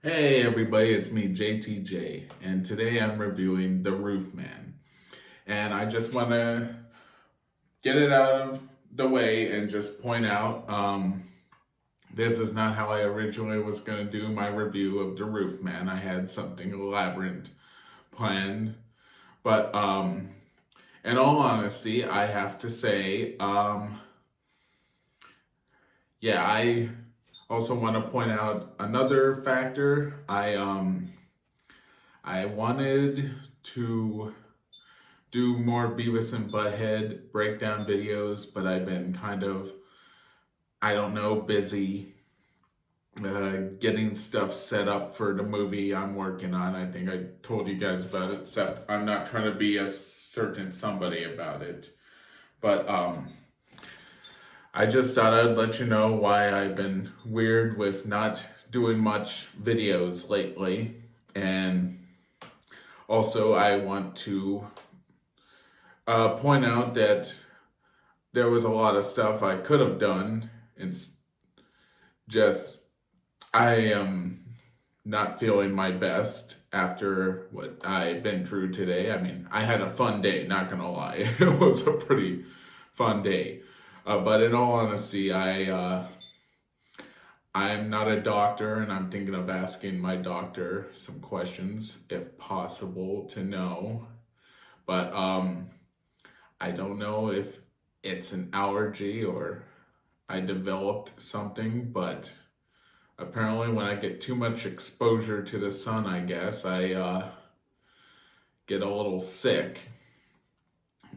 Hey everybody, it's me, JTJ, and today I'm reviewing The Roofman. And I just want to get it out of the way and just point out this is not how I originally was going to do my review of The Roofman. I had something elaborate planned, but in all honesty, I have to say, I also want to point out another factor. I wanted to do more Beavis and Butthead breakdown videos, but I've been kind of, I don't know, busy getting stuff set up for the movie I'm working on. I think I told you guys about it, except I'm not trying to be a certain somebody about it. But I just thought I'd let you know why I've been weird with not doing much videos lately. And also I want to point out that there was a lot of stuff I could have done. It's just, I am not feeling my best after what I've been through today. I mean, I had a fun day, not gonna lie. It was a pretty fun day. But in all honesty, I'm not a doctor, and I'm thinking of asking my doctor some questions, if possible, to know. But I don't know if it's an allergy or I developed something, but apparently when I get too much exposure to the sun, I guess, I get a little sick.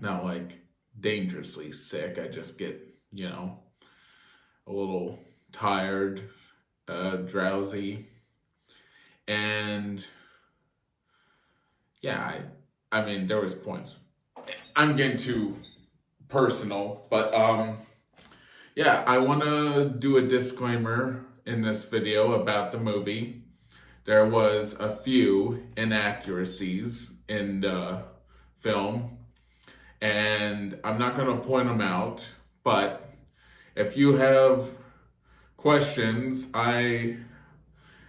Not like dangerously sick. I just get, a little tired, drowsy. And yeah, I mean, there was points. I'm getting too personal, but I want to do a disclaimer in this video about the movie. There was a few inaccuracies in the film, and I'm not going to point them out, but if you have questions, I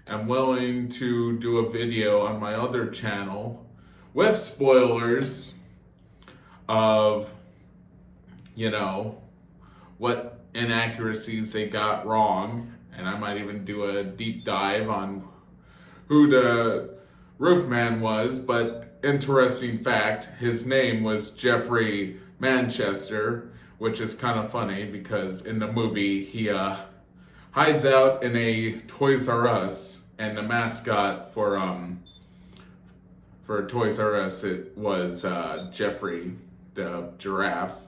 am willing to do a video on my other channel with spoilers of, what inaccuracies they got wrong, and I might even do a deep dive on who the Roofman was. But interesting fact, his name was Jeffrey Manchester, which is kind of funny because in the movie he hides out in a Toys R Us, and the mascot for Toys R Us, it was Jeffrey the giraffe.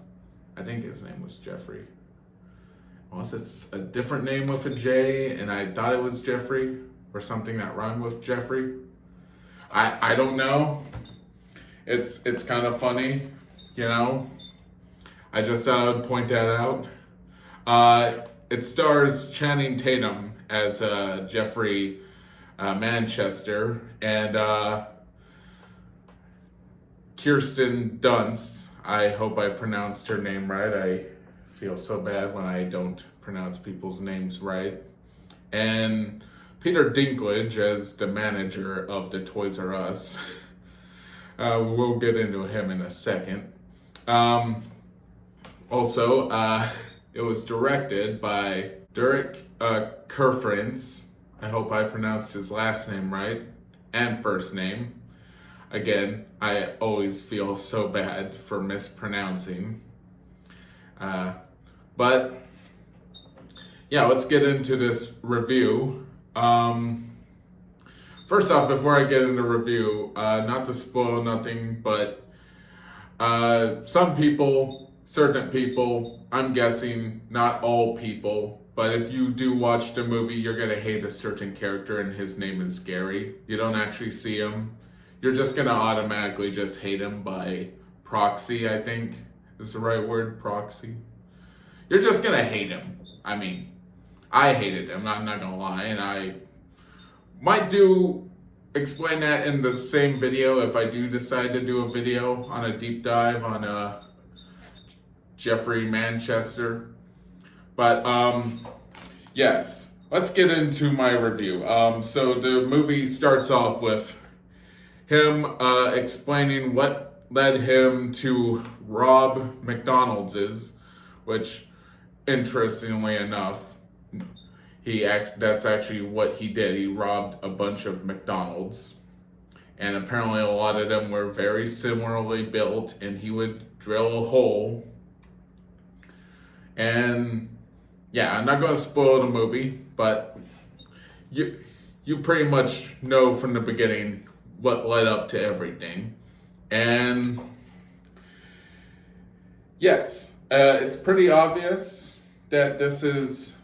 I think his name was Jeffrey. Unless it's a different name with a J, and I thought it was Jeffrey, or something that rhymed with Jeffrey. I don't know. It's kind of funny, I just thought I would point that out. It stars Channing Tatum as Jeffrey Manchester, and Kirsten Dunst. I hope I pronounced her name right. I feel so bad when I don't pronounce people's names right. And Peter Dinklage as the manager of the Toys R Us. We'll get into him in a second. Also, it was directed by Derek Kerfrins. I hope I pronounced his last name right, and first name. Again, I always feel so bad for mispronouncing. But yeah, let's get into this review. First off, before I get into review, not to spoil nothing, but some people, certain people, I'm guessing not all people, but if you do watch the movie, you're gonna hate a certain character, and his name is Gary. You don't actually see him. You're just gonna automatically just hate him by proxy, I think is the right word, proxy. You're just gonna hate him. I mean, I hated him, I'm not gonna lie, and I might explain that in the same video if I do decide to do a video on a deep dive on Jeffrey Manchester. But yes, let's get into my review. So the movie starts off with him explaining what led him to rob McDonald's, which, interestingly enough, that's actually what he did. He robbed a bunch of McDonald's. And apparently a lot of them were very similarly built, and he would drill a hole. And yeah, I'm not going to spoil the movie, but you pretty much know from the beginning what led up to everything. And yes, it's pretty obvious that this is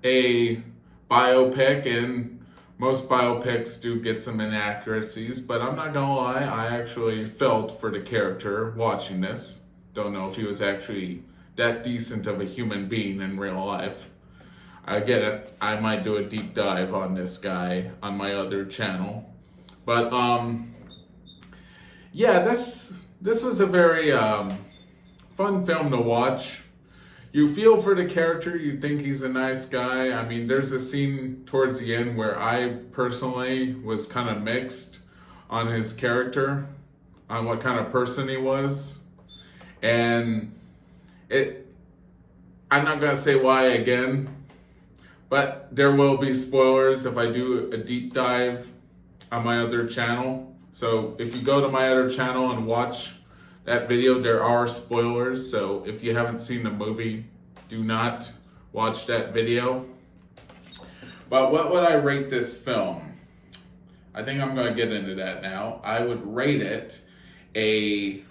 a biopic, and most biopics do get some inaccuracies, but I'm not gonna lie, I actually felt for the character watching this. Don't know if he was actually that decent of a human being in real life. I get it, I might do a deep dive on this guy on my other channel. But yeah, this was a very fun film to watch. You feel for the character, you think he's a nice guy. I mean, there's a scene towards the end where I personally was kind of mixed on his character, on what kind of person he was. And I'm not gonna say why again, but there will be spoilers if I do a deep dive on my other channel. So if you go to my other channel and watch that video, there are spoilers, so if you haven't seen the movie, do not watch that video. But what would I rate this film? I think I'm going to get into that now. I would rate it a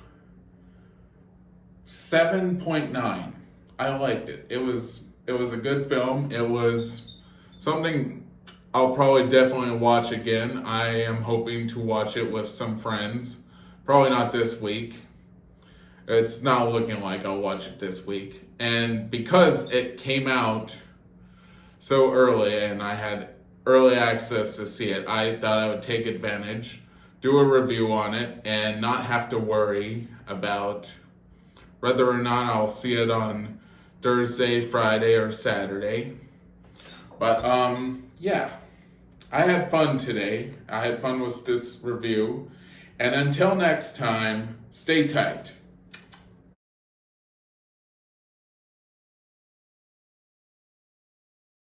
7.9. I liked it. It was a good film. It was something I'll probably definitely watch again. I am hoping to watch it with some friends. Probably not this week. It's not looking like I'll watch it this week. And because it came out so early and I had early access to see it, I thought I would take advantage, do a review on it, and not have to worry about whether or not I'll see it on Thursday, Friday, or Saturday. But yeah, I had fun today. I had fun with this review. And until next time, stay tight.